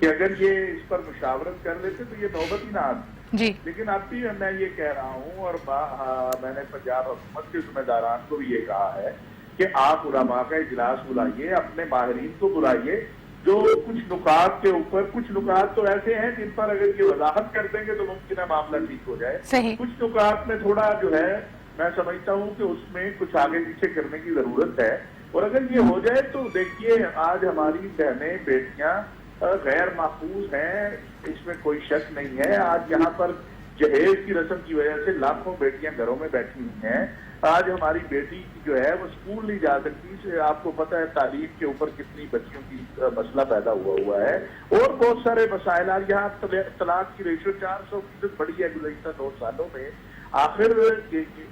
کہ اگر یہ اس پر مشاورت کر لیتے تو یہ نوبت ہی نہ آتی. جی لیکن اب بھی میں یہ کہہ رہا ہوں اور میں نے پنجاب حکومت کے ذمہ داران کو بھی یہ کہا ہے کہ آپ علماء کا اجلاس بلائیے, اپنے ماہرین کو بلائیے, جو کچھ نکات کے اوپر, کچھ نکات تو ایسے ہیں جن پر اگر یہ وضاحت کر دیں گے تو ممکن ہے معاملہ ٹھیک ہو جائے. صحیح. کچھ نکات میں تھوڑا جو ہے میں سمجھتا ہوں کہ اس میں کچھ آگے پیچھے کرنے کی ضرورت ہے, اور اگر یہ ہو جائے تو دیکھیے آج ہماری بہنیں بیٹیاں غیر محفوظ ہیں, اس میں کوئی شک نہیں ہے. آج یہاں پر جہیز کی رسم کی وجہ سے لاکھوں بیٹیاں گھروں میں بیٹھی ہوئی ہیں. آج ہماری بیٹی جو ہے وہ اسکول نہیں جا سکتی. آپ کو پتہ ہے تعلیم کے اوپر کتنی بچیوں کی مسئلہ پیدا ہوا ہے, اور بہت سارے مسائل. آج یہاں طلاق کی ریشو 400% بڑھی ہے گزشتہ 2 سالوں میں. آخر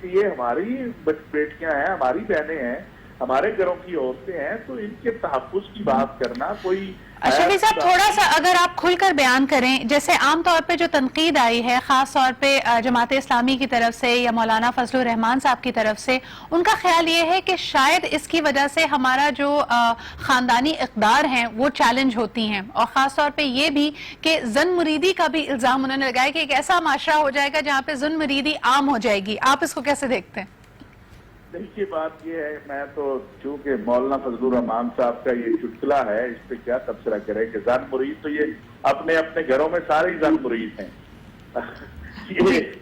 یہ ہماری بیٹیاں ہیں, ہماری بہنیں ہیں, ہمارے گھروں کی عورتیں ہیں, تو ان کے تحفظ کی بات کرنا کوئی. شفیع صاحب تھوڑا سا اگر آپ کھل کر بیان کریں, جیسے عام طور پہ جو تنقید آئی ہے خاص طور پہ جماعت اسلامی کی طرف سے یا مولانا فضل الرحمان صاحب کی طرف سے, ان کا خیال یہ ہے کہ شاید اس کی وجہ سے ہمارا جو خاندانی اقدار ہیں وہ چیلنج ہوتی ہیں, اور خاص طور پہ یہ بھی کہ زن مریدی کا بھی الزام انہوں نے لگایا کہ ایک ایسا معاشرہ ہو جائے گا جہاں پہ زن مریدی عام ہو جائے گی. آپ اس کو کیسے دیکھتے ہیں؟ دیکھیے بات یہ ہے, میں تو چونکہ مولانا فضل الرحمان صاحب کا یہ چٹکلا ہے, اس پہ کیا تبصرہ کرے کہ زن مرید تو یہ اپنے گھروں میں سارے زن مرید ہیں.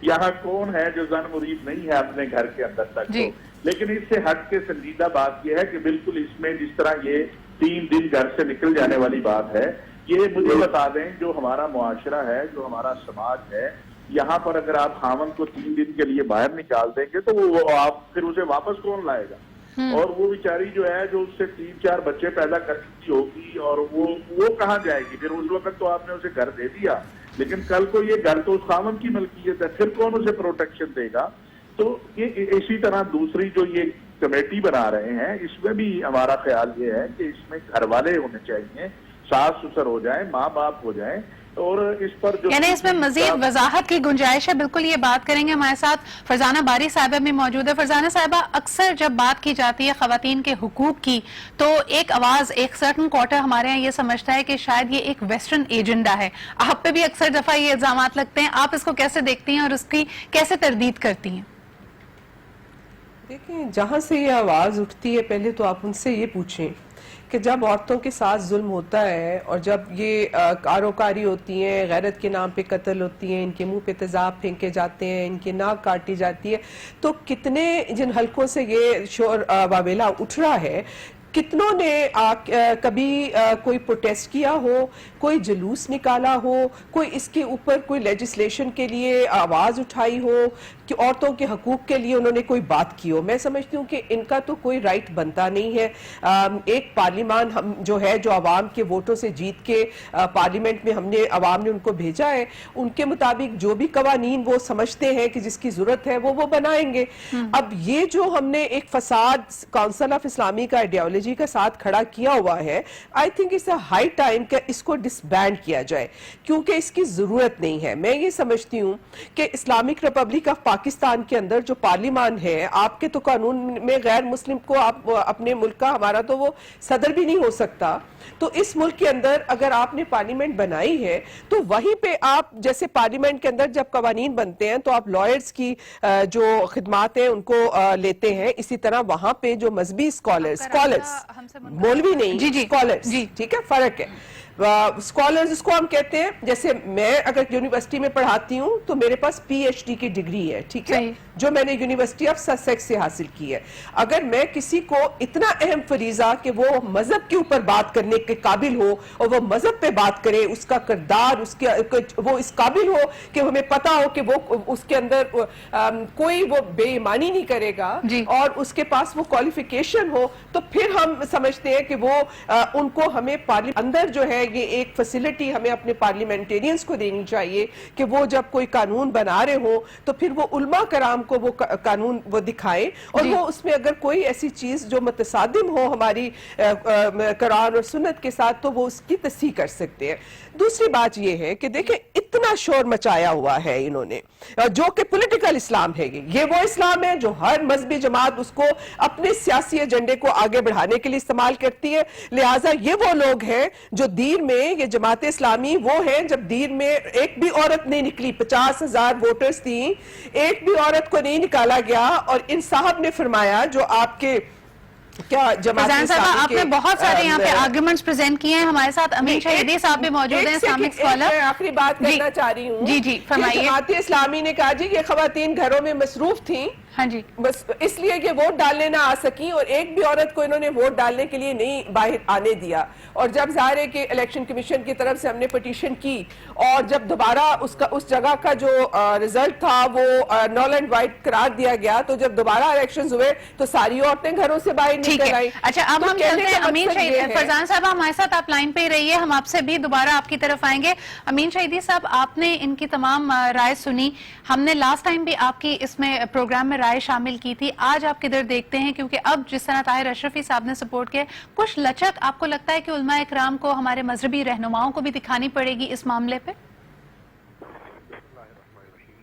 یہاں کون ہے جو زن مرید نہیں ہے اپنے گھر کے اندر تک؟ لیکن اس سے ہٹ کے سنجیدہ بات یہ ہے کہ بالکل اس میں جس طرح یہ 3 دن گھر سے نکل جانے والی بات ہے, یہ مجھے بتا دیں جو ہمارا معاشرہ ہے, جو ہمارا سماج ہے, یہاں پر اگر آپ خاوند کو 3 دن کے لیے باہر نکال دیں گے تو وہ آپ پھر اسے واپس کون لائے گا؟ اور وہ بیچاری جو ہے جو اس سے 3-4 بچے پیدا کر چکی ہوگی, اور وہ کہاں جائے گی پھر؟ اس وقت تو آپ نے اسے گھر دے دیا, لیکن کل کو یہ گھر تو اس خاوند کی ملکیت ہے, پھر کون اسے پروٹیکشن دے گا؟ تو یہ اسی طرح دوسری جو یہ کمیٹی بنا رہے ہیں, اس میں بھی ہمارا خیال یہ ہے کہ اس میں گھر والے ہونے چاہیے, ساس سسر ہو جائیں, ماں باپ ہو جائیں, اور اس پر جو یعنی اس میں مزید وضاحت کی گنجائش ہے. بالکل یہ بات کریں گے. ہمارے ساتھ فرزانہ باری صاحبہ بھی موجود ہے. فرزانہ صاحبہ, اکثر جب بات کی جاتی ہے خواتین کے حقوق کی تو ایک آواز, ایک سرٹن کوارٹر ہمارے یہاں یہ سمجھتا ہے کہ شاید یہ ایک ویسٹرن ایجنڈا ہے. آپ پہ بھی اکثر دفعہ یہ الزامات لگتے ہیں, آپ اس کو کیسے دیکھتی ہیں اور اس کی کیسے تردید کرتی ہیں؟ دیکھیں, جہاں سے یہ آواز اٹھتی ہے پہلے تو آپ ان سے یہ پوچھیں کہ جب عورتوں کے ساتھ ظلم ہوتا ہے اور جب یہ کاروکاری ہوتی ہیں, غیرت کے نام پہ قتل ہوتی ہیں, ان کے منہ پہ تیزاب پھینکے جاتے ہیں, ان کی ناک کاٹی جاتی ہے, تو کتنے جن حلقوں سے یہ شور واویلا اٹھ رہا ہے, کتنوں نے کبھی کوئی پروٹیسٹ کیا ہو, کوئی جلوس نکالا ہو, کوئی اس کے اوپر کوئی لیجسلیشن کے لیے آواز اٹھائی ہو کہ عورتوں کے حقوق کے لیے انہوں نے کوئی بات کی ہو. میں سمجھتی ہوں کہ ان کا تو کوئی رائٹ بنتا نہیں ہے. ایک پارلیمان ہم جو ہے, جو عوام کے ووٹوں سے جیت کے پارلیمنٹ میں عوام نے ان کو بھیجا ہے, ان کے مطابق جو بھی قوانین وہ سمجھتے ہیں کہ جس کی ضرورت ہے وہ بنائیں گے. اب یہ جو ہم نے ایک فساد کونسل آف اسلامی کا آئیڈیالوجی کا ساتھ کھڑا کیا ہوا ہے, I think it's a high time کہ اس کو ڈس بینڈ کیا جائے, کیونکہ اس کی ضرورت نہیں ہے. میں یہ سمجھتی ہوں کہ اسلامک ریپبلک آف پاکستان کے اندر جو پارلیمان ہے, آپ کے تو قانون میں غیر مسلم کو آپ اپنے ملک کا, ہمارا تو وہ صدر بھی نہیں ہو سکتا, تو اس ملک کے اندر اگر آپ نے پارلیمنٹ بنائی ہے تو وہیں پہ آپ, جیسے پارلیمنٹ کے اندر جب قوانین بنتے ہیں تو آپ لائرز کی جو خدمات ہیں ان کو لیتے ہیں, اسی طرح وہاں پہ جو مذہبی اسکالرز مولوی نہیں, اسکالرز, ٹھیک ہے, فرق ہے. اسکالرز اس کو ہم کہتے ہیں, جیسے میں اگر یونیورسٹی میں پڑھاتی ہوں تو میرے پاس پی ایچ ڈی کی ڈگری ہے, ٹھیک ہے, جو میں نے یونیورسٹی آف سسیکس سے حاصل کی ہے. اگر میں کسی کو اتنا اہم فریضہ کہ وہ مذہب کے اوپر بات کرنے کے قابل ہو اور وہ مذہب پہ بات کرے, اس کا کردار وہ اس قابل ہو کہ ہمیں پتا ہو کہ وہ اس کے اندر کوئی وہ بے ایمانی نہیں کرے گا, اور اس کے پاس وہ کوالیفیکیشن ہو, تو پھر ہم سمجھتے ہیں کہ وہ ان کو ہمیں اندر جو ہے یہ ایک فیسلٹی ہمیں اپنے پارلیمنٹیرینز کو دینی چاہیے کہ وہ جب کوئی قانون بنا رہے ہوں تو پھر وہ علماء کرام کو وہ قانون وہ دکھائیں, اور وہ اس میں اگر کوئی ایسی چیز جو متصادم ہو ہماری قرآن اور سنت کے ساتھ تو وہ اس کی تصحیح کر سکتے ہیں. دوسری بات یہ ہے کہ دیکھیں اتنا شور مچایا ہوا ہے انہوں نے, جو کہ پولیٹیکل اسلام ہے, یہ وہ اسلام ہے جو ہر مذہبی جماعت اس کو اپنے سیاسی ایجنڈے کو آگے بڑھانے کے لیے استعمال کرتی ہے. لہٰذا یہ وہ لوگ ہیں جو دین دیر میں یہ جماعت اسلامی وہ ہے جب دیر میں ایک بھی عورت نہیں نکلی, 50,000 ووٹرز تھیں, ایک بھی عورت کو نہیں نکالا گیا. اور ان صاحب نے فرمایا جو آپ کے کیا جماعت فیضان صاحبہ, آپ نے بہت سارے یہاں پہ آرگومنٹس پریزنٹ کیے ہیں. ہمارے ساتھ امین شہیدی صاحب بھی موجود ہیں, اسلامک اسکالر. میں آخری بات کرنا چاہ رہی ہوں. جی فرمائیے. جماعت اسلامی نے کہا جی یہ خواتین گھروں میں مصروف تھیں, ہاں جی, بس اس لیے کہ ووٹ ڈالنے نہ آ سکیں, اور ایک بھی عورت کو انہوں نے ووٹ ڈالنے کے لیے نہیں باہر آنے دیا. اور جب ظاہر ہے کہ الیکشن کمیشن کی طرف سے ہم نے پٹیشن کی, اور جب دوبارہ اس جگہ کا جو رزلٹ تھا وہ نول اینڈ وائٹ قرار دیا گیا, تو جب دوبارہ الیکشنز ہوئے تو ساری عورتیں گھروں سے باہر نکل آئیں. اچھا, اب ہم چلتے ہیں امین شہیدی. فیضان صاحب ہمارے ساتھ آپ لائن پہ ہی رہیے, ہم آپ سے بھی دوبارہ آپ کی طرف آئیں گے. امین شہیدی صاحب, آپ نے ان کی تمام رائے سنی. ہم نے لاسٹ ٹائم بھی آپ کی اس میں پروگرام میں رائے شامل کی تھی. آج آپ کدھر دیکھتے ہیں, کیونکہ اب جس طرح طاہر اشرفی صاحب نے سپورٹ کیا, کچھ لچک آپ کو لگتا ہے کہ علماء اکرام کو, ہمارے مذہبی رہنماؤں کو بھی دکھانی پڑے گی اس معاملے پہ؟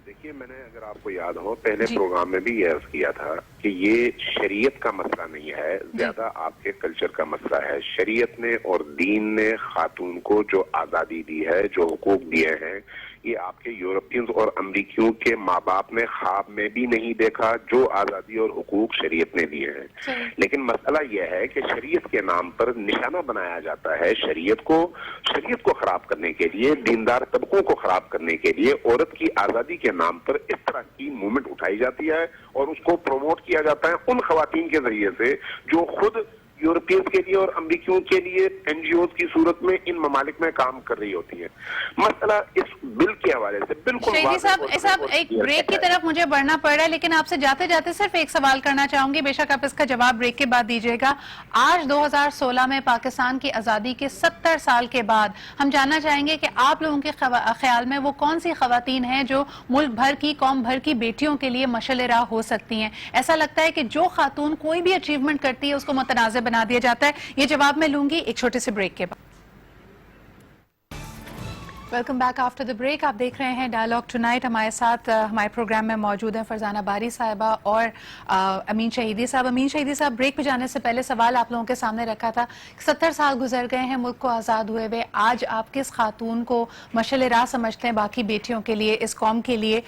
دیکھیے, میں نے اگر آپ کو یاد ہو پہلے پروگرام میں بھی یہ عرض کیا تھا کہ یہ شریعت کا مسئلہ نہیں ہے, زیادہ آپ کے کلچر کا مسئلہ ہے. شریعت نے اور دین نے خاتون کو جو آزادی دی ہے, جو حقوق دیے ہیں, یہ آپ کے یورپینز اور امریکیوں کے ماں باپ نے خواب میں بھی نہیں دیکھا جو آزادی اور حقوق شریعت نے دیے ہیں. لیکن مسئلہ یہ ہے کہ شریعت کے نام پر نشانہ بنایا جاتا ہے شریعت کو خراب کرنے کے لیے, دیندار طبقوں کو خراب کرنے کے لیے. عورت کی آزادی کے نام پر اس طرح کی موومنٹ اٹھائی جاتی ہے اور اس کو پروموٹ کیا جاتا ہے ان خواتین کے ذریعے سے جو خود یورپینز کے لیے اور امریکیوں کے لیے این جی اوز کی صورت میں ان ممالک میں کام کر رہی ہوتی ہیں. مسئلہ اس بل کے حوالے سے بالکل شہیدی صاحب ایک بریک کی طرف مجھے بڑھنا پڑ رہا ہے, لیکن آپ سے جاتے جاتے صرف ایک سوال کرنا چاہوں گی, بے شک آپ اس کا جواب بریک کے بعد دیجیے گا. آج 2016 میں پاکستان کی آزادی کے 70 سال کے بعد ہم جاننا چاہیں گے کہ آپ لوگوں کے خیال میں وہ کون سی خواتین ہیں جو ملک بھر کی, قوم بھر کی بیٹیوں کے لیے مشعل راہ ہو سکتی ہیں. ایسا لگتا ہے کہ جو خاتون کوئی بھی اچیومنٹ کرتی ہے اس کو متنازع بنا دیا جاتا ہے. یہ جواب میں لوں گی ایک چھوٹے سے بریک کے بعد. Welcome back after the break. آپ دیکھ رہے ہیں ڈائلاگ ٹو نائٹ. ہمارے ساتھ ہمارے پروگرام میں موجود ہیں فرزانہ باری صاحبہ اور امین شہیدی صاحب. امین شہیدی صاحب, بریک پہ جانے سے پہلے سوال آپ لوگوں کے سامنے رکھا تھا. 70 سال گزر گئے ہیں ملک کو آزاد ہوئے ہوئے, آج آپ کس خاتون کو مشعل راہ سمجھتے ہیں باقی بیٹیوں کے لیے, اس قوم کے لیے؟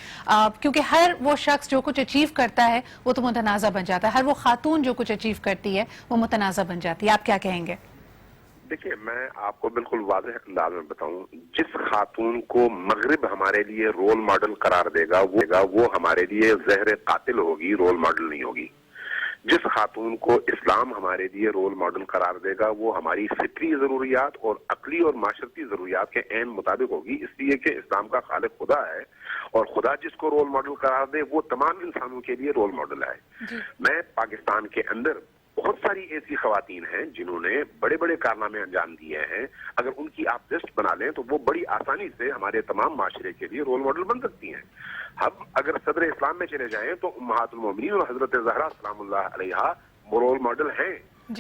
کیونکہ ہر وہ شخص جو کچھ اچیو کرتا ہے وہ تو متنازع بن جاتا ہے, ہر وہ خاتون جو کچھ اچیو کرتی ہے وہ متنازع بن جاتی ہے. آپ کیا کہیں گے؟ دیکھیے, میں آپ کو بالکل واضح انداز میں بتاؤں, جس خاتون کو مغرب ہمارے لیے رول ماڈل قرار دے گا وہ ہمارے لیے زہر قاتل ہوگی, رول ماڈل نہیں ہوگی. جس خاتون کو اسلام ہمارے لیے رول ماڈل قرار دے گا وہ ہماری فطری ضروریات اور عقلی اور معاشرتی ضروریات کے عین مطابق ہوگی, اس لیے کہ اسلام کا خالق خدا ہے, اور خدا جس کو رول ماڈل قرار دے وہ تمام انسانوں کے لیے رول ماڈل ہے. میں پاکستان کے اندر بہت ساری ایسی خواتین ہیں جنہوں نے بڑے بڑے کارنامے انجام دیے ہیں, اگر ان کی آپ لسٹ بنا لیں تو وہ بڑی آسانی سے ہمارے تمام معاشرے کے لیے رول ماڈل بن سکتی ہیں. ہم اگر صدر اسلام میں چلے جائیں تو امہات المومنین اور حضرت زہرا سلام اللہ علیہا رول ماڈل ہیں.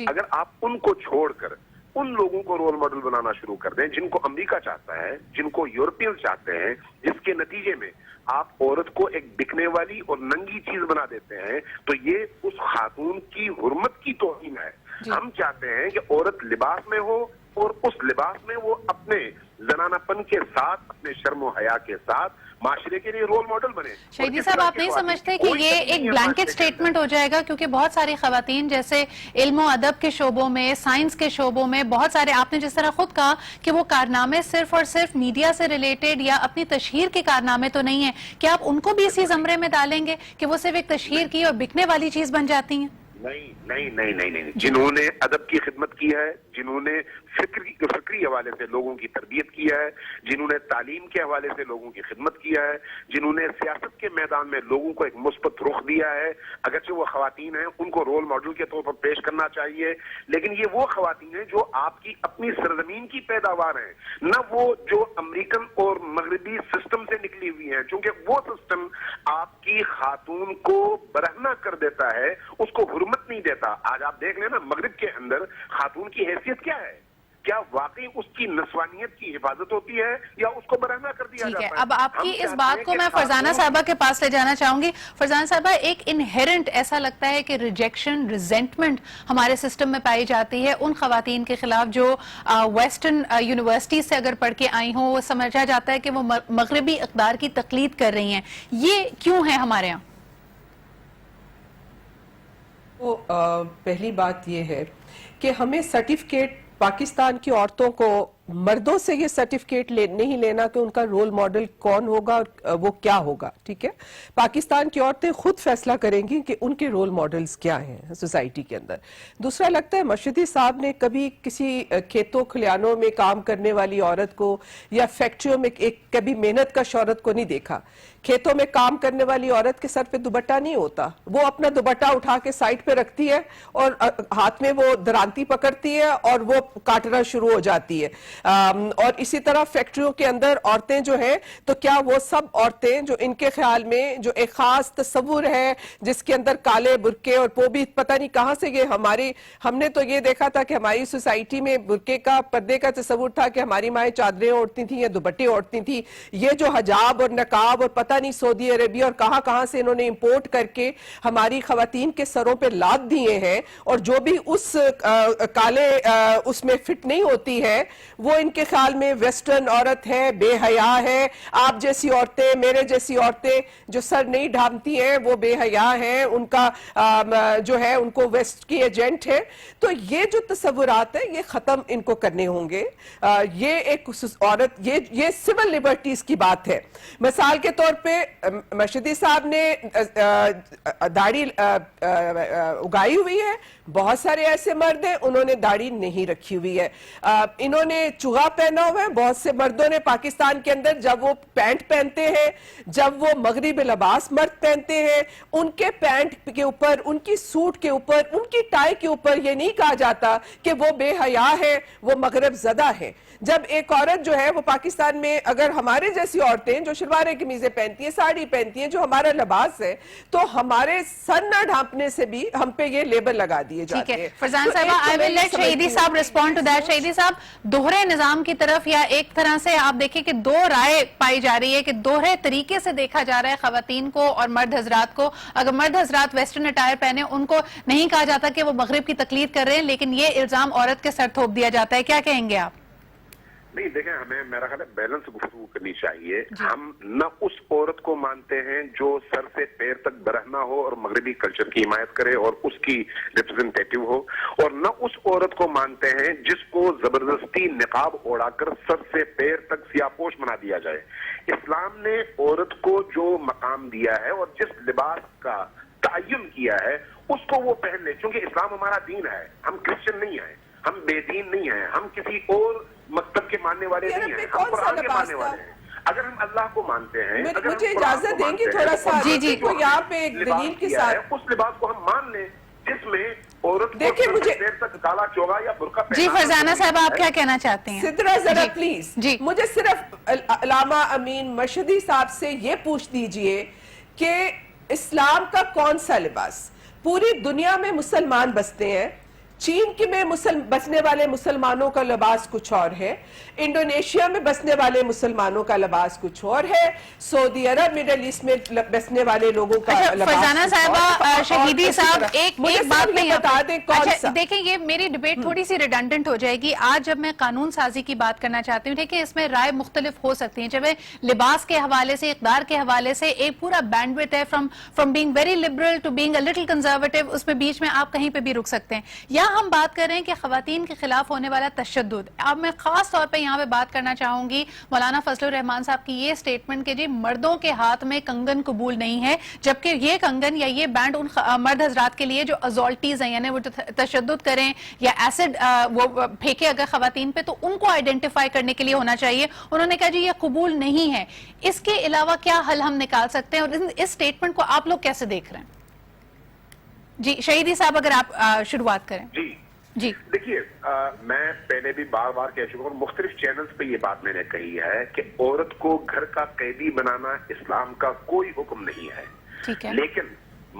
اگر آپ ان کو چھوڑ کر ان لوگوں کو رول ماڈل بنانا شروع کر دیں جن کو امریکہ چاہتا ہے, جن کو یورپین چاہتے ہیں, جس کے نتیجے میں آپ عورت کو ایک بکنے والی اور ننگی چیز بنا دیتے ہیں, تو یہ اس خاتون کی حرمت کی توہین ہے. ہم چاہتے ہیں کہ عورت لباس میں ہو اور اس لباس میں وہ اپنے زنانہ پن کے ساتھ, اپنے شرم و حیا کے ساتھ معاشرے کے لیے رول ماڈل بنے. شہیدی صاحب, آپ نہیں سمجھتے کہ یہ ایک بلینکٹ سٹیٹمنٹ ہو جائے گا, کیونکہ بہت ساری خواتین جیسے علم و ادب کے شعبوں میں, سائنس کے شعبوں میں, بہت سارے, آپ نے جس طرح خود کہا کہ وہ کارنامے صرف اور صرف میڈیا سے ریلیٹڈ یا اپنی تشہیر کے کارنامے تو نہیں ہیں, کیا آپ ان کو بھی اسی زمرے میں ڈالیں گے کہ وہ صرف ایک تشہیر کی اور بکنے والی چیز بن جاتی ہیں؟ نہیں. جنہوں نے ادب کی خدمت کی ہے, جنہوں نے فکری حوالے سے لوگوں کی تربیت کی ہے, جنہوں نے تعلیم کے حوالے سے لوگوں کی خدمت کیا ہے, جنہوں نے سیاست کے میدان میں لوگوں کو ایک مثبت رخ دیا ہے, اگرچہ وہ خواتین ہیں ان کو رول ماڈل کے طور پر پیش کرنا چاہیے, لیکن یہ وہ خواتین ہیں جو آپ کی اپنی سرزمین کی پیداوار ہیں, نہ وہ جو امریکن اور مغربی سسٹم سے نکلی ہوئی ہیں, چونکہ وہ سسٹم آپ کی خاتون کو برہنہ کر دیتا ہے, اس کو حرمت نہیں دیتا. آج آپ دیکھ لیں نا, مغرب کے اندر خاتون کی حیثیت کیا ہے؟ کیا واقعی اس کی نسوانیت کی حفاظت ہوتی ہے یا اس کو برہنہ کر دیا ٹھیک جاتا ہے. ہے؟ اب آپ کی ہم اس چاہتے بات ہیں کو کہ میں فرزانہ خاتون- صاحبہ کے پاس لے جانا چاہوں گی. فرزانہ صاحبہ, ایک انہیرنٹ ایسا لگتا ہے کہ ریجیکشن, ریزنٹمنٹ ہمارے سسٹم میں پائی جاتی ہے ان خواتین کے خلاف جو ویسٹرن یونیورسٹیز سے اگر پڑھ کے آئی ہوں. وہ سمجھا جاتا ہے کہ وہ مغربی اقدار کی تقلید کر رہی ہیں. یہ کیوں ہے ہمارے ہاں؟ تو پہلی بات یہ ہے کہ ہمیں سرٹیفکیٹ پاکستان کی عورتوں کو مردوں سے یہ سرٹیفکیٹ نہیں لینا کہ ان کا رول ماڈل کون ہوگا اور وہ کیا ہوگا. ٹھیک ہے, پاکستان کی عورتیں خود فیصلہ کریں گی کہ ان کے رول ماڈلز کیا ہیں سوسائٹی کے اندر. دوسرا لگتا ہے مرشدی صاحب نے کبھی کسی کھیتوں کھلیانوں میں کام کرنے والی عورت کو یا فیکٹریوں میں کبھی محنت کش عورت کو نہیں دیکھا. کھیتوں میں کام کرنے والی عورت کے سر پہ دوپٹہ نہیں ہوتا, وہ اپنا دوپٹہ اٹھا کے سائڈ پہ رکھتی ہے اور ہاتھ میں وہ درانتی پکڑتی ہے اور وہ کاٹنا شروع ہو جاتی ہے. اور اسی طرح فیکٹریوں کے اندر عورتیں جو ہیں, تو کیا وہ سب عورتیں جو ان کے خیال میں جو ایک خاص تصور ہے جس کے اندر کالے برقعے اور وہ بھی پتہ نہیں کہاں سے یہ ہم نے تو یہ دیکھا تھا کہ ہماری سوسائٹی میں برقعے کا پردے کا تصور تھا کہ ہماری مائیں چادریں اوڑھتی تھیں یا دوپٹے اوڑھتی تھیں. یہ جو حجاب اور نقاب اور پتہ نہیں سعودی عربیہ اور کہاں سے انہوں نے امپورٹ کر کے ہماری خواتین کے سروں پہ لاد دیے ہیں, اور جو بھی اس کالے اس میں فٹ نہیں ہوتی ہے وہ ان کے خیال میں ویسٹرن عورت ہے, بے حیا ہے. آپ جیسی عورتیں, میرے جیسی عورتیں جو سر نہیں ڈھانپتی ہیں وہ بے حیا ہیں, ان کا جو ہے ان کو ویسٹ کی ایجنٹ ہے. تو یہ جو تصورات ہیں یہ ختم ان کو کرنے ہوں گے. یہ ایک عورت, یہ سول لبرٹیز کی بات ہے. مثال کے طور پہ مرشدی صاحب نے داڑھی اگائی ہوئی ہے, بہت سارے ایسے مرد ہیں انہوں نے داڑھی نہیں رکھی ہوئی ہے. انہوں نے چوغا پہنا ہوا ہے, بہت سے مردوں نے پاکستان کے اندر جب وہ پینٹ پہنتے ہیں, جب وہ مغربی لباس مرد پہنتے ہیں, ان کے پینٹ کے اوپر, ان کی سوٹ کے اوپر, ان کی ٹائی کے اوپر یہ نہیں کہا جاتا کہ وہ بے حیا ہے, وہ مغرب زدہ ہے. جب ایک عورت جو ہے وہ پاکستان میں اگر ہمارے جیسی عورتیں جو شلواریں قمیضیں پہنتی ہیں, ساڑی پہنتی ہیں, جو ہمارا لباس ہے, تو ہمارے سر نہ ڈھانپنے سے بھی ہم پہ یہ لیبل لگا دیے جاتے ہیں. فرزان صاحبہ, I will let شہیدی صاحب respond to that. شہیدی صاحب, دوہرے نظام کی طرف یا ایک طرح سے آپ دیکھیں کہ دو رائے پائی جا رہی ہے کہ دوہرے طریقے سے دیکھا جا رہا ہے خواتین کو اور مرد حضرات کو. اگر مرد حضرات ویسٹرن اٹائر پہنے, ان کو نہیں کہا جاتا کہ وہ مغرب کی تقلید کر رہے ہیں, لیکن یہ الزام عورت کے سر تھوپ دیا جاتا ہے. کیا کہیں گے آپ؟ نہیں دیکھیں, ہمیں میرا خیال ہے بیلنس گفتگو کرنی چاہیے. ہم نہ اس عورت کو مانتے ہیں جو سر سے پیر تک برہنہ ہو اور مغربی کلچر کی حمایت کرے اور اس کی ریپرزنٹیٹیو ہو, اور نہ اس عورت کو مانتے ہیں جس کو زبردستی نقاب اوڑھا کر سر سے پیر تک سیاہپوش بنا دیا جائے. اسلام نے عورت کو جو مقام دیا ہے اور جس لباس کا تعین کیا ہے اس کو وہ پہن لے, کیونکہ اسلام ہمارا دین ہے. ہم کرسچن نہیں ہیں, ہم بے دین نہیں ہیں, ہم کسی اور مکتب کے ماننے والے نہیں ہیں, ہم قرآن کے ماننے والے ہیں. اگر ہم اللہ کو مانتے ہیں, مجھے اجازت دیں گے تھوڑا سا یہاں پہ ایک دلیل کے ساتھ اس لباس کو ہم مان لیں جس میں عورت دیکھیں مجھے تک کالا چوغا یا برقع پہنا. جی فرزانہ صاحب, آپ کیا کہنا چاہتے ہیں؟ سدرا ذرا پلیز مجھے صرف علامہ امین مرشدی صاحب سے یہ پوچھ دیجئے کہ اسلام کا کون سا لباس, پوری دنیا میں مسلمان بستے ہیں, چین کے میں بسنے والے مسلمانوں کا لباس کچھ اور ہے, انڈونیشیا میں بسنے والے مسلمانوں کا لباس کچھ اور ہے, سعودی عرب مڈل ایسٹ میں بسنے والے لوگوں کا لباس. فرزانہ صاحبہ, شہیدی صاحب, ایک بات میں بتا دیں کون سا. دیکھیں یہ میری ڈیبیٹ تھوڑی سی ریڈنڈنٹ ہو جائے گی. آج جب میں قانون سازی کی بات کرنا چاہتی ہوں, دیکھیں اس میں رائے مختلف ہو سکتی ہیں, جب لباس کے حوالے سے, اقدار کے حوالے سے ایک پورا بینڈ وڈتھ ہے, from being very liberal to being a little conservative, اس میں بیچ میں آپ کہیں پہ بھی رک سکتے ہیں. یا ہم بات کر رہے ہیں کہ خواتین کے خلاف ہونے والا تشدد. اب میں خاص طور پہ یہاں پہ بات کرنا چاہوں گی مولانا فضل الرحمان صاحب کی یہ سٹیٹمنٹ کہ جی مردوں کے ہاتھ میں کنگن قبول نہیں ہے, جبکہ یہ کنگن یا یہ بینڈ ان مرد حضرات کے لیے جو ازالٹیز ہیں, یعنی وہ تشدد کریں یا ایسڈ وہ پھینکے اگر خواتین پہ, تو ان کو آئیڈینٹیفائی کرنے کے لیے ہونا چاہیے. انہوں نے کہا جی یہ قبول نہیں ہے. اس کے علاوہ کیا حل ہم نکال سکتے ہیں, اور اس سٹیٹمنٹ کو آپ لوگ کیسے دیکھ رہے ہیں؟ جی شہیدی صاحب, اگر آپ شروعات کریں. جی دیکھیے, میں پہلے بھی بار بار کہہ چکا ہوں, مختلف چینلز پہ یہ بات میں نے کہی ہے کہ عورت کو گھر کا قیدی بنانا اسلام کا کوئی حکم نہیں ہے, لیکن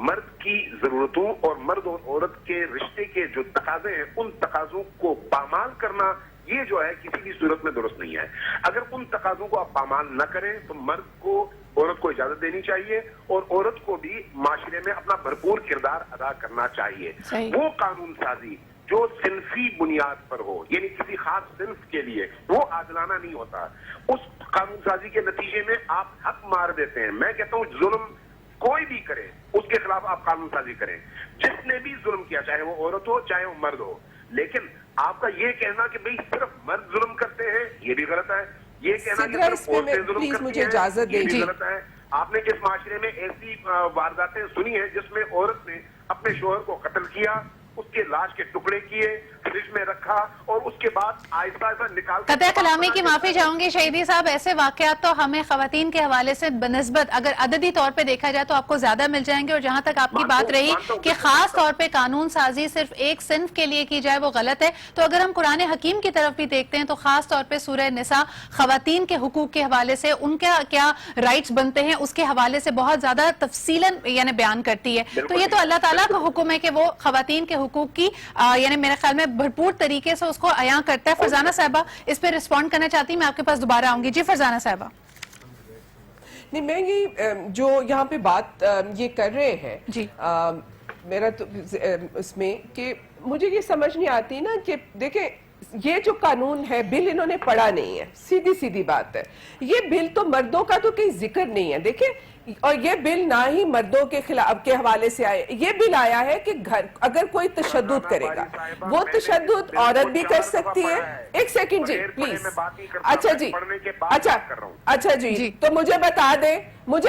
مرد کی ضرورتوں اور مرد اور عورت کے رشتے کے جو تقاضے ہیں ان تقاضوں کو پامال کرنا یہ جو ہے کسی بھی صورت میں درست نہیں ہے. اگر ان تقاضوں کو آپ پامال نہ کریں تو مرد کو عورت کو اجازت دینی چاہیے اور عورت کو بھی معاشرے میں اپنا بھرپور کردار ادا کرنا چاہیے. وہ قانون سازی جو صنفی بنیاد پر ہو, یعنی کسی خاص صنف کے لیے, وہ عادلانہ نہیں ہوتا. اس قانون سازی کے نتیجے میں آپ حق مار دیتے ہیں. میں کہتا ہوں ظلم کوئی بھی کرے اس کے خلاف آپ قانون سازی کریں, جس نے بھی ظلم کیا, چاہے وہ عورت ہو چاہے وہ مرد ہو. لیکن آپ کا یہ کہنا کہ بھئی صرف مرد ظلم کرتے ہیں, یہ بھی غلط ہے. یہ کہنا کہ صرف عورتیں ظلم کرتی ہیں, یہ بھی غلط ہے. آپ نے اس معاشرے میں ایسی وارداتیں سنی ہیں جس میں عورت نے اپنے شوہر کو قتل کیا, اس کے لاش کے ٹکڑے کیے, فریج میں رکھا اور اس کے بعد آہستہ آہستہ نکال. قطع کلامی کی معافی چاہوں گی شہیدی صاحب, ایسے واقعات تو ہمیں خواتین کے حوالے سے بنسبت اگر عددی طور پہ دیکھا جائے تو آپ کو زیادہ مل جائیں گے. اور جہاں تک آپ کی بات رہی کہ خاص طور پہ قانون سازی صرف ایک صنف کے لیے کی جائے وہ غلط ہے, تو اگر ہم قرآن حکیم کی طرف بھی دیکھتے ہیں تو خاص طور پہ سورہ نساء خواتین کے حقوق کے حوالے سے ان کا کیا رائٹس بنتے ہیں اس کے حوالے سے بہت زیادہ تفصیلاً یعنی بیان کرتی ہے. تو یہ تو اللہ تعالیٰ کا حکم ہے کہ وہ خواتین کے حقوق کی یعنی میرے خیال میں بھرپور طریقے سے اس کو عیاں کرتا ہے. فرزانہ صاحبہ اس پہ رسپونڈ کرنا چاہتی, میں آپ کے پاس دوبارہ آؤں گی. جی فرزانہ صاحبہ. نہیں, میں یہ جو یہاں پہ بات یہ کر رہے ہیں جی میرا تو اس میں کہ مجھے یہ سمجھ نہیں آتی نا کہ دیکھیں یہ جو قانون ہے بل انہوں نے پڑھا نہیں ہے, سیدھی بات ہے. یہ بل تو مردوں کا تو کہیں ذکر نہیں ہے. دیکھیں, اور یہ بل نہ ہی مردوں کے خلاف کے حوالے سے آئے, یہ بل آیا ہے کہ اگر کوئی تشدد کرے گا وہ تشدد عورت بھی کر سکتی ہے. ایک سیکنڈ جی پلیز. اچھا جی تو مجھے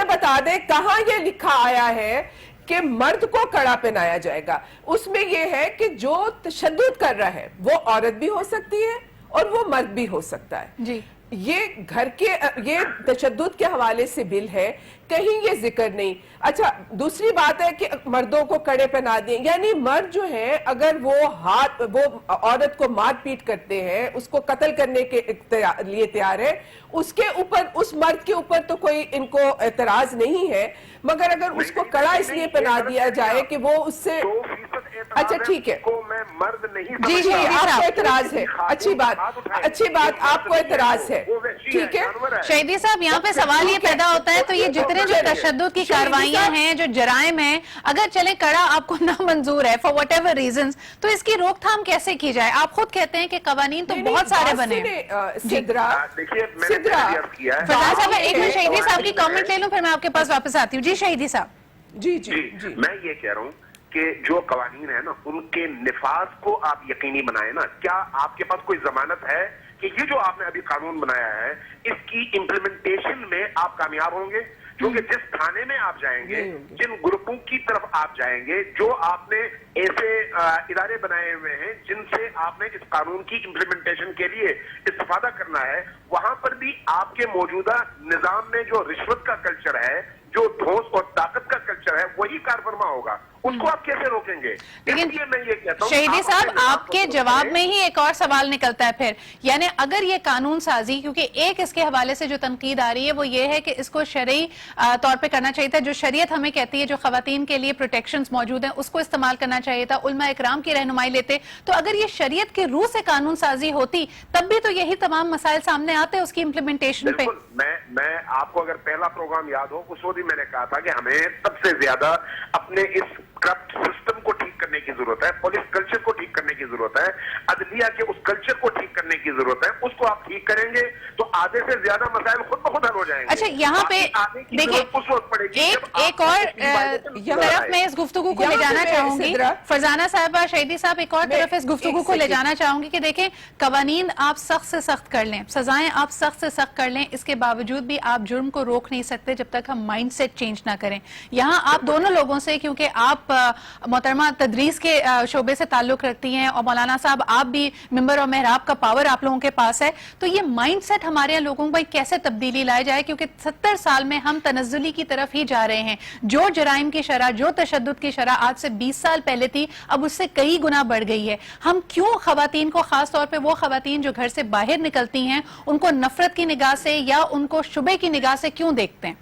بتا دے کہاں یہ لکھا آیا ہے کہ مرد کو کڑا پہنایا جائے گا. اس میں یہ ہے کہ جو تشدد کر رہا ہے وہ عورت بھی ہو سکتی ہے اور وہ مرد بھی ہو سکتا ہے. جی یہ تشدد کے حوالے سے بل ہے, کہیں یہ ذکر نہیں. اچھا دوسری بات ہے کہ مردوں کو کڑے پہنا دیں, یعنی مرد جو ہیں اگر وہ عورت کو مار پیٹ کرتے ہیں, اس کو قتل کرنے کے لیے تیار ہے, اس کے اوپر اس مرد کے اوپر تو کوئی ان کو اعتراض نہیں ہے, مگر اگر اس کو کڑا اس لیے پہنا دیا جائے کہ وہ اس سے اچھا ٹھیک ہے جی آپ کو اعتراض ہے, اچھی بات آپ کو اعتراض ہے, ٹھیک ہے. شہیدی صاحب یہاں پہ سوال یہ پیدا ہوتا ہے تو یہ جتنے جو تشدد کی کاروائیاں ہیں, جو جرائم ہیں, اگر چلے کڑا آپ کو نہ منظور ہے فار واٹ ایور ریزنز, تو اس کی روک تھام کیسے کی جائے؟ آپ خود کہتے ہیں کہ قوانین تو بہت سارے بنے ہیں. فرزانہ صاحب ایک منٹ شہیدی صاحب کی کامنٹ لے لوں پھر میں آپ کے پاس واپس آتی ہوں. جی شہیدی صاحب. جی میں یہ کہہ رہا ہوں کہ جو قوانین ہیں نا ان کے نفاذ کو آپ یقینی بنائیں نا. کیا آپ کے پاس کوئی ضمانت ہے کہ یہ جو آپ نے ابھی قانون بنایا ہے اس کی امپلیمنٹیشن میں آپ کامیاب ہوں گے؟ کیونکہ جس تھانے میں آپ جائیں گے, جن گروپوں کی طرف آپ جائیں گے, جو آپ نے ایسے ادارے بنائے ہوئے ہیں جن سے آپ نے اس قانون کی امپلیمنٹیشن کے لیے استفادہ کرنا ہے, وہاں پر بھی آپ کے موجودہ نظام میں جو رشوت کا کلچر ہے, جو ٹھوس اور طاقت کا کلچر ہے, وہی کار فرما ہوگا. اس کو آپ کیسے روکیں گے؟ لیکن میں یہ کہتا ہوں شہیدی صاحب آپ کے جواب میں ہی ایک اور سوال نکلتا ہے پھر, یعنی اگر یہ قانون سازی, کیونکہ ایک اس کے حوالے سے جو تنقید آ رہی ہے وہ یہ ہے کہ اس کو شرعی طور پہ کرنا چاہیے تھا, جو شریعت ہمیں کہتی ہے جو خواتین کے لیے پروٹیکشنز موجود ہیں اس کو استعمال کرنا چاہیے تھا, علماء اکرام کی رہنمائی لیتے. تو اگر یہ شریعت کے روح سے قانون سازی ہوتی تب بھی تو یہی تمام مسائل سامنے آتے اس کی امپلیمنٹیشن پہ. میں آپ کو اگر پہلا پروگرام یاد ہو اس وقت میں نے کہا تھا کہ ہمیں سب سے زیادہ اپنے اس کرپٹ سسٹم کو ٹھیک کرنے کی ضرورت ہے, پولیس کلچر کو ٹھیک کرنے کی ضرورت ہے, عدلیہ کے اس کلچر کو ٹھیک کرنے کی ضرورت ہے. اس کو آپ ٹھیک کریں گے تو آدھے سے زیادہ مسائل خود بخود حل ہو جائیں گے. اچھا یہاں پہ دیکھیں ایک اور طرف میں اس گفتگو کو لے جانا چاہوں گی, فرزانہ صاحبہ, شہیدی صاحب, ایک اور طرف اس گفتگو کو لے جانا چاہوں گی کہ دیکھیں قوانین آپ سخت سے سخت کر لیں, سزائیں آپ سخت سے سخت کر لیں, اس کے باوجود بھی آپ جرم کو روک نہیں سکتے جب تک ہم مائنڈ سیٹ چینج نہ کریں. یہاں آپ دونوں لوگوں سے, کیونکہ آپ محترمہ تدریس کے شعبے سے تعلق رکھتی ہیں اور مولانا صاحب آپ بھی ممبر اور محراب کا پاور آپ لوگوں کے پاس ہے, تو یہ مائنڈ سیٹ ہمارے یہاں لوگوں کو کیسے تبدیلی لائے جائے, کیونکہ 70 سال میں ہم تنزلی کی طرف ہی جا رہے ہیں. جو جرائم کی شرح, جو تشدد کی شرح آج سے 20 سال پہلے تھی اب اس سے کئی گنا بڑھ گئی ہے. ہم کیوں خواتین کو, خاص طور پہ وہ خواتین جو گھر سے باہر نکلتی ہیں, ان کو نفرت کی نگاہ سے یا ان کو شبہ کی نگاہ سے کیوں دیکھتے ہیں؟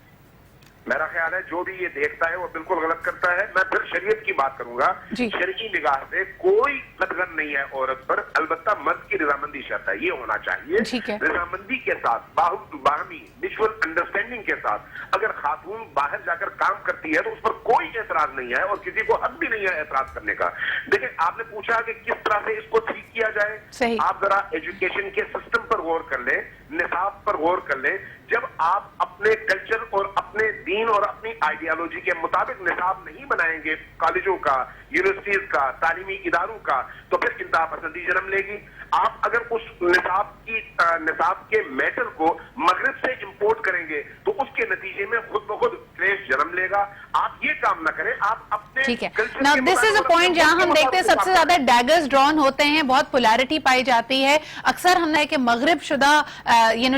میرا خیال ہے جو بھی یہ دیکھتا ہے وہ بالکل غلط کرتا ہے. میں پھر شریعت کی بات کروں گا. شرعی نگاہ سے کوئی قدغن نہیں ہے عورت پر, البتہ مرد کی رضامندی شرط ہے. یہ ہونا چاہیے رضامندی کے ساتھ, باہمی میوچل انڈرسٹینڈنگ کے ساتھ. اگر خاتون باہر جا کر کام کرتی ہے تو اس پر کوئی اعتراض نہیں ہے, اور کسی کو حق بھی نہیں ہے اعتراض کرنے کا. دیکھیں, آپ نے پوچھا کہ کس طرح سے اس کو ٹھیک کیا جائے. آپ ذرا ایجوکیشن کے سسٹم پر غور کر لیں, نصاب پر غور کر لیں. جب آپ اپنے کلچر اور اپنے دین اور اپنی آئیڈیالوجی کے مطابق نصاب نہیں بنائیں گے کالجوں کا, یونیورسٹیز کا, تعلیمی اداروں کا, تو پھر انتہا پسندی جنم لے گی. آپ اگر اس نصاب کے میٹر کو مغرب سے امپورٹ کریں گے تو اس کے نتیجے میں خود بخود کلیش جنم لے گا. آپ یہ کام نہ کریں, آپ اپنے ٹھیک ہے. Now this is a point جہاں ہم دیکھتے ہیں سب سے زیادہ ڈیگرز ڈرون ہوتے ہیں, بہت پولیرٹی پائی جاتی ہے. اکثر ہم نے کہ مغرب شدہ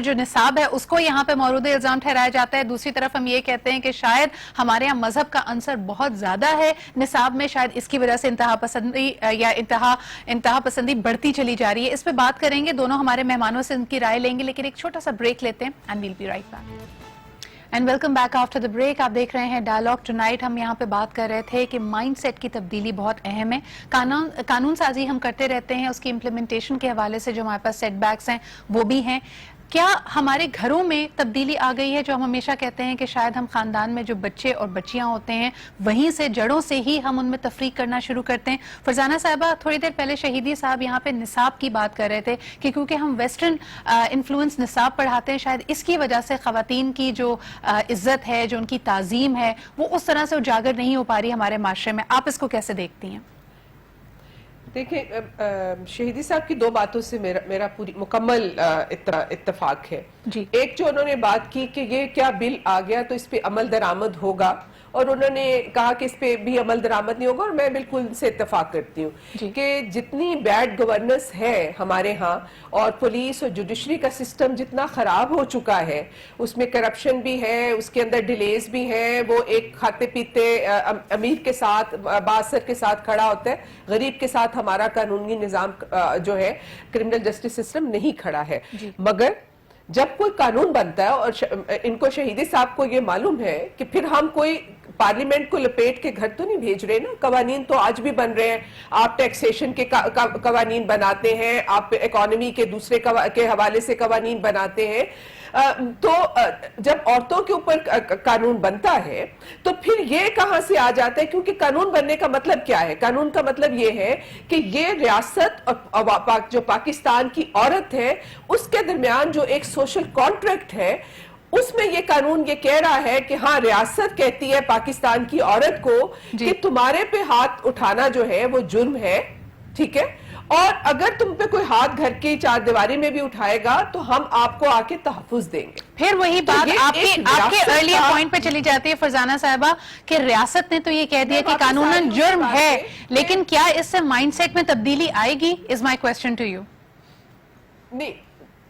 جو نصاب ہے اس کو یہاں پہ مورد الزام ٹھہرایا جاتا ہے. دوسری طرف ہم یہ کہتے ہیں کہ شاید ہمارے یہاں مذہب کا عنصر بہت زیادہ ہے نصاب میں, شاید اس کی وجہ سے انتہا پسندی یا انتہا پسندی بڑھتی چلی جا رہی ہے. اس پہ بات کریں گے, دونوں ہمارے مہمانوں سے ان کی رائے لیں گے, لیکن ایک چھوٹا سا بریک لیتے ہیں and we'll be right back. And welcome back after the break. آپ دیکھ رہے ہیں ڈائلاگ ٹونائٹ. ہم یہاں پہ بات کر رہے تھے کہ مائنڈ سیٹ کی تبدیلی بہت اہم ہے. قانون سازی ہم کرتے رہتے ہیں, اس کی امپلیمنٹیشن کے حوالے سے جو ہمارے پاس سیٹ بیکس ہیں وہ بھی ہیں. کیا ہمارے گھروں میں تبدیلی آ گئی ہے, جو ہم ہمیشہ کہتے ہیں کہ شاید ہم خاندان میں جو بچے اور بچیاں ہوتے ہیں وہیں سے جڑوں سے ہی ہم ان میں تفریق کرنا شروع کرتے ہیں. فرزانہ صاحبہ, تھوڑی دیر پہلے شہیدی صاحب یہاں پہ نصاب کی بات کر رہے تھے کہ کیونکہ ہم ویسٹرن انفلوئنس نصاب پڑھاتے ہیں, شاید اس کی وجہ سے خواتین کی جو عزت ہے, جو ان کی تعظیم ہے, وہ اس طرح سے اجاگر نہیں ہو پا رہی ہمارے معاشرے میں. آپ اس کو کیسے دیکھتی ہیں؟ دیکھیں, شہیدی صاحب کی دو باتوں سے میرا پوری مکمل اتفاق ہے. ایک جو انہوں نے بات کی کہ یہ کیا بل آ گیا تو اس پہ عمل درآمد ہوگا, اور انہوں نے کہا کہ اس پہ بھی عمل درآمد نہیں ہوگا, اور میں بالکل ان سے اتفاق کرتی ہوں کہ جتنی بیڈ گورننس ہے ہمارے ہاں, اور پولیس اور جوڈیشری کا سسٹم جتنا خراب ہو چکا ہے, اس میں کرپشن بھی ہے, اس کے اندر ڈیلیز بھی ہیں. وہ ایک کھاتے پیتے امیر کے ساتھ, بااثر کے ساتھ کھڑا ہوتا ہے, غریب کے ساتھ ہمارا قانونی نظام جو ہے, کرمنل جسٹس سسٹم نہیں کھڑا ہے. مگر جب کوئی قانون بنتا ہے, اور ان کو شہیدی صاحب کو یہ معلوم ہے کہ پھر ہم کوئی پارلیمنٹ کو لپیٹ کے گھر تو نہیں بھیج رہے نا. قوانین تو آج بھی بن رہے ہیں. آپ ٹیکسیشن کے قوانین بناتے ہیں, آپ اکانومی کے دوسرے کے حوالے سے قوانین بناتے ہیں. تو جب عورتوں کے اوپر قانون بنتا ہے تو پھر یہ کہاں سے آ جاتا ہے, کیونکہ قانون بننے کا مطلب کیا ہے؟ قانون کا مطلب یہ ہے کہ یہ ریاست اور جو پاکستان کی عورت ہے اس کے درمیان جو ایک سوشل کانٹریکٹ ہے, اس میں یہ قانون یہ کہہ رہا ہے کہ ہاں, ریاست کہتی ہے پاکستان کی عورت کو کہ تمہارے پہ ہاتھ اٹھانا جو ہے وہ جرم ہے, ٹھیک ہے, اور اگر تم پہ کوئی ہاتھ گھر کی چار دیواری میں بھی اٹھائے گا تو ہم آپ کو آ کے تحفظ دیں گے. پھر وہی بات آپ کے ارلیئر پوائنٹ پہ چلی جاتی ہے فرزانہ صاحبہ کہ ریاست نے تو یہ کہہ دیا کہ قانوناً جرم ہے, لیکن کیا اس سے مائنڈ سیٹ میں تبدیلی آئے گی؟ از مائی کوسچن ٹو یو. نہیں,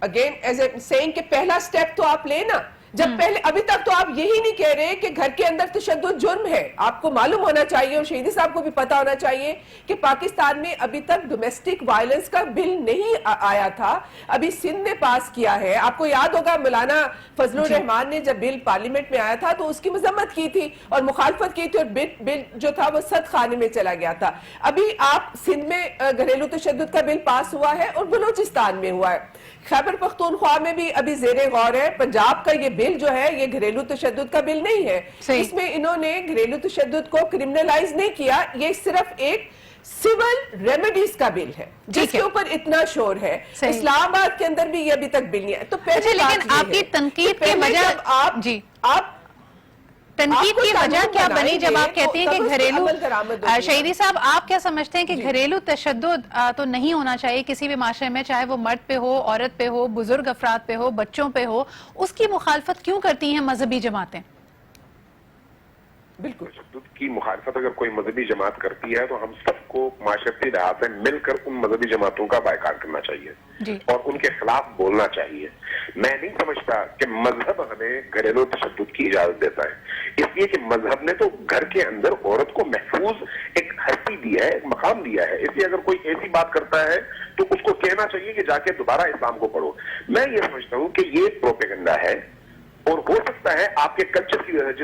اگین ایز اے سیئنگ کہ پہلا سٹیپ تو آپ لینا. جب پہلے, ابھی تک تو آپ یہی نہیں کہہ رہے کہ گھر کے اندر تشدد جرم ہے. آپ کو معلوم ہونا چاہیے, اور شہیدی صاحب کو بھی پتا ہونا چاہیے کہ پاکستان میں ابھی تک ڈومیسٹک وائلنس کا بل نہیں آیا تھا. ابھی سندھ نے پاس کیا ہے. آپ کو یاد ہوگا مولانا فضل الرحمان نے جب بل پارلیمنٹ میں آیا تھا تو اس کی مذمت کی تھی اور مخالفت کی تھی, اور بل جو تھا وہ صد خانے میں چلا گیا تھا. ابھی آپ سندھ میں گھریلو تشدد کا بل پاس ہوا ہے, اور بلوچستان میں ہوا ہے. خیبر پختونخوا میں بھی ابھی زیر غور ہے. پنجاب کا یہ بل جو ہے یہ گھریلو تشدد کا بل نہیں ہے. اس میں انہوں نے گھریلو تشدد کو کرمنلائز نہیں کیا, یہ صرف ایک سول ریمیڈیز کا بل ہے جس کے اوپر اتنا شور ہے. اسلام آباد کے اندر بھی یہ ابھی تک بل نہیں ہے. تو پہلے لیکن آپ کی تنقید کی وجہ, آپ تنقید کی وجہ کیا بنی جب آپ کہتی ہیں کہ گھریلو, شہیدی صاحب آپ کیا سمجھتے ہیں کہ گھریلو تشدد تو نہیں ہونا چاہیے کسی بھی معاشرے میں, چاہے وہ مرد پہ ہو, عورت پہ ہو, بزرگ افراد پہ ہو, بچوں پہ ہو, اس کی مخالفت کیوں کرتی ہیں مذہبی جماعتیں؟ بالکل, تشدد کی مخالفت اگر کوئی مذہبی جماعت کرتی ہے تو ہم سب کو معاشرتی لحاظ سے مل کر ان مذہبی جماعتوں کا بائیکاٹ کرنا چاہیے اور ان کے خلاف بولنا چاہیے. میں نہیں سمجھتا کہ مذہب ہمیں گھریلو تشدد کی اجازت دیتا ہے, اس لیے کہ مذہب نے تو گھر کے اندر عورت کو محفوظ ایک ہستی دیا ہے, ایک مقام دیا ہے. اس لیے اگر کوئی ایسی بات کرتا ہے تو اس کو کہنا چاہیے کہ جا کے دوبارہ اسلام کو پڑھو. میں یہ سمجھتا ہوں کہ یہ پروپیگنڈا ہے, اور ہو سکتا ہے آپ کے کلچر کی وجہ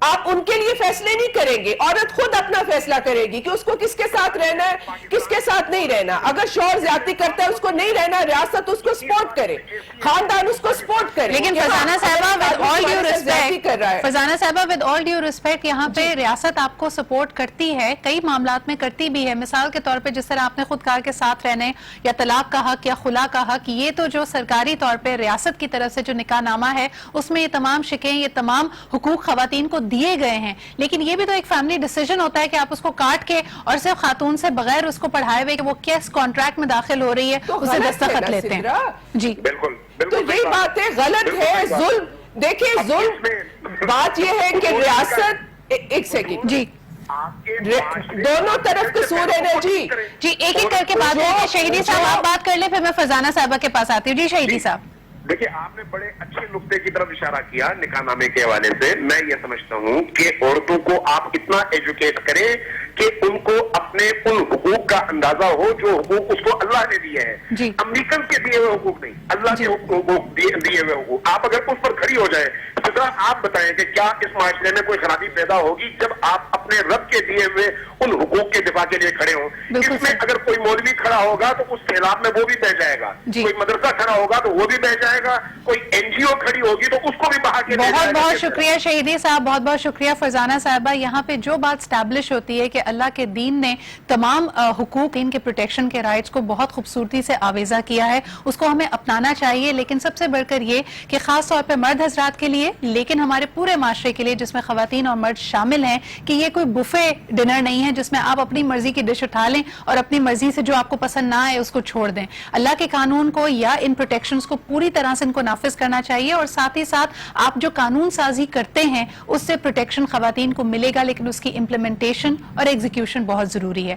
آپ ان کے لیے فیصلے نہیں کریں گے. عورت خود اپنا فیصلہ کرے گی کہ اس کو کس کے ساتھ رہنا ہے, کس کے ساتھ نہیں رہنا. اگر شوہر زیادتی کرتا ہے اس کو نہیں رہنا, ریاست اس کو سپورٹ کرے, خاندان اس کو سپورٹ کرے. لیکن فضانہ صاحبہ ود آل ڈیو ریسپیکٹ, فضانہ صاحبہ ود آل ڈیو ریسپیکٹ, یہاں پہ ریاست آپ کو سپورٹ کرتی ہے, کئی معاملات میں کرتی بھی ہے. مثال کے طور پہ جس طرح آپ نے خود کہا کہ ساتھ رہنے یا طلاق کا حق یا خلا کا حق, یہ تو جو سرکاری طور پہ ریاست کی طرف سے جو نکاح نامہ ہے اس میں یہ تمام شکیں, یہ تمام حقوق خواتین کو دیے گئے ہیں. لیکن یہ بھی تو ایک فیملی ڈیسیجن ہوتا ہے کہ آپ اس کو کاٹ کے اور صرف خاتون سے بغیر اس کو پڑھائے ہوئے کہ وہ کس کانٹریکٹ میں داخل ہو رہی ہے اسے دستخط لیتے ہیں. جی بالکل تو یہی بات ہے, غلط ہے, ظلم. دیکھیں ظلم, بات یہ ہے کہ ریاست, ایک سیکنڈ جی, دونوں طرف قصور ہے نا جی. جی ایک ایک کر کے بات کریں. شہیدی صاحب آپ بات کر لیں, پھر میں فضانہ صاحبہ کے پاس آتی ہوں. جی شہیدی صاحب. دیکھیں آپ نے بڑے اچھے نقطے کی طرف اشارہ کیا نکاح نامے کے حوالے سے. میں یہ سمجھتا ہوں کہ عورتوں کو آپ اتنا ایجوکیٹ کریں کہ ان کو اپنے ان حقوق کا اندازہ ہو جو حقوق اس کو اللہ نے دیے ہیں. امریکن کے دیے ہوئے حقوق نہیں, اللہ کے حقوق دیے ہوئے حقوق. آپ اگر اس پر کھڑی ہو جائیں, آپ بتائیں کہ کیا اس معاشرے میں کوئی خرابی پیدا ہوگی جب آپ اپنے رب کے دیے ہوئے ان حقوق کے دفاع کے لیے کھڑے ہوں. اس میں اگر کوئی مولوی کھڑا ہوگا تو اس خلاف میں وہ بھی بہ جائے گا, کوئی مدرسہ کھڑا ہوگا تو وہ بھی بہ جائے گا, کوئی این جی او کھڑی ہوگی تو اس کو بھی بہا کے. بہت بہت شکریہ شہیدی صاحب, بہت بہت شکریہ فرزانہ صاحبہ. یہاں پہ جو بات اسٹیبلش ہوتی ہے کہ اللہ کے دین نے تمام حقوق, ان کے پروٹیکشن کے رائٹس کو بہت خوبصورتی سے آویزہ کیا ہے, اس کو ہمیں اپنانا چاہیے. لیکن سب سے بڑھ کر یہ کہ خاص طور پہ مرد حضرات کے لیے, لیکن ہمارے پورے معاشرے کے لیے جس میں خواتین اور مرد شامل ہیں, کہ یہ کوئی بفے ڈنر نہیں ہے جس میں آپ اپنی مرضی کی ڈش اٹھا لیں اور اپنی مرضی سے جو آپ کو پسند نہ آئے اس کو چھوڑ دیں. اللہ کے قانون کو یا ان پروٹیکشنز کو پوری طرح سے ان کو نافذ کرنا چاہیے, اور ساتھ ہی ساتھ آپ جو قانون سازی کرتے ہیں اس سے پروٹیکشن خواتین کو ملے گا, لیکن اس کی امپلیمنٹیشن اور ایگزیکیوشن بہت ضروری ہے.